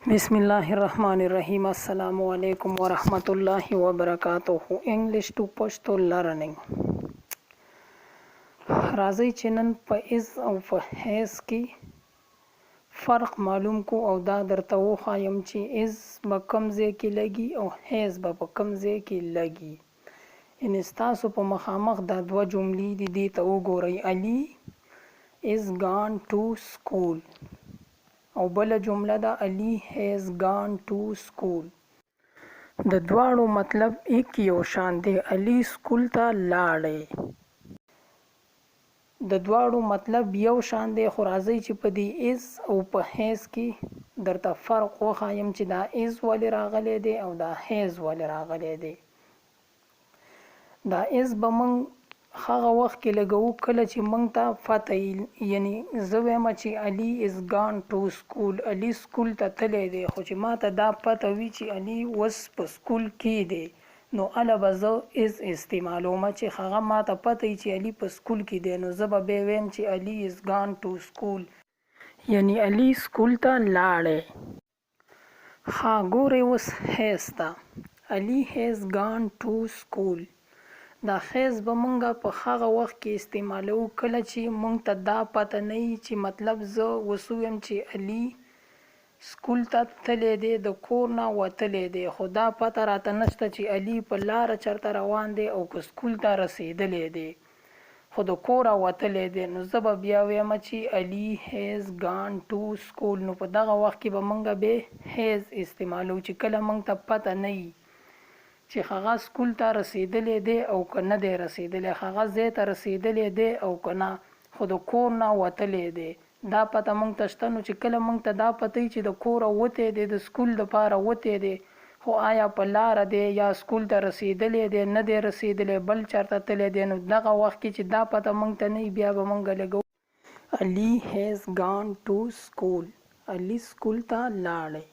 بسم الله الرحمن الرحیم. السلام علیکم ورحمت الله وبرکاته. انګلیش ټو پښتو لرننګ. راځي چې نن په از او په هیز کې فرق معلوم کو او دا درته وښایم چې از به کوم ځای کې لګي او هیز به په کوم ځای کې لګي. ان تاسو په مخامخ دا دوه جملې دي ته وګورئ. علي is gone to school او بل جمله دا علي has gone to school. د دواړو مطلب یک یو شان دی. علي سکول ته لاړی. د دواړو مطلب یو شان دی، خو راځئ چې په دې از او په هیز کې درته فرق وښایم چې دا از ولې راغلی دی او دا هیز ولې راغلی دی. دا از به موږ هغه وخت کې لګو کله چې موږ ته پته یعنی زه وایم چې علي از ګان ټو سکول، علي سکول ته تللی دی، خو چې ما ته دا پته وي چې علي اوس په سکول کې دی نو هله به زه از استعمالوم چې هغه ما ته پته وي چې علي په سکول کې دی نو زه به بیا وایم چې علي از ګان ټو سکول یعنی علي سکول ته لاړی. ها ګورئ اوس هیز ته. علي هیز ګان ټو سکول. دا خیز به مونږه په هغه وخت کې استعمالو کله چې مونږ ته دا پته نه وي چې مطلب زه اوس ویم چې علي سکول ته تللی دی، د کور نه وتلی دی، خو دا پته راته نشته چې علي په لاره چېرته روان دی او که سکول ته رسېدلی دی، خو د کوره وتلی دی. نو زه به بیا ویم چې علي هیز ګان ټو سکول. نو په دغه وخت کې به مونږه بیا هیز استعمالو چې کله مونږ ته پته نه وي چې هغه سکول ته رسېدلی دی او که نه دی رسېدلی، هغه ځای ته رسېدلی دی او که نه، خو د کور نه وتلی دی. دا پته موږ ته شته. نو چې کله موږ ته دا پته وي چې د کوره وتی دی، د سکول دپاره وتی دی، خو آیا په لاره دی یا سکول ته رسېدلی دی نه دی رسېدلی بل چېرته تللی دی، نو دغه وخت کې چې دا پته موږ ته نه وي بیا به موږ لګو علي هیز ګان ټو سکول. علي سکول ته لاړی.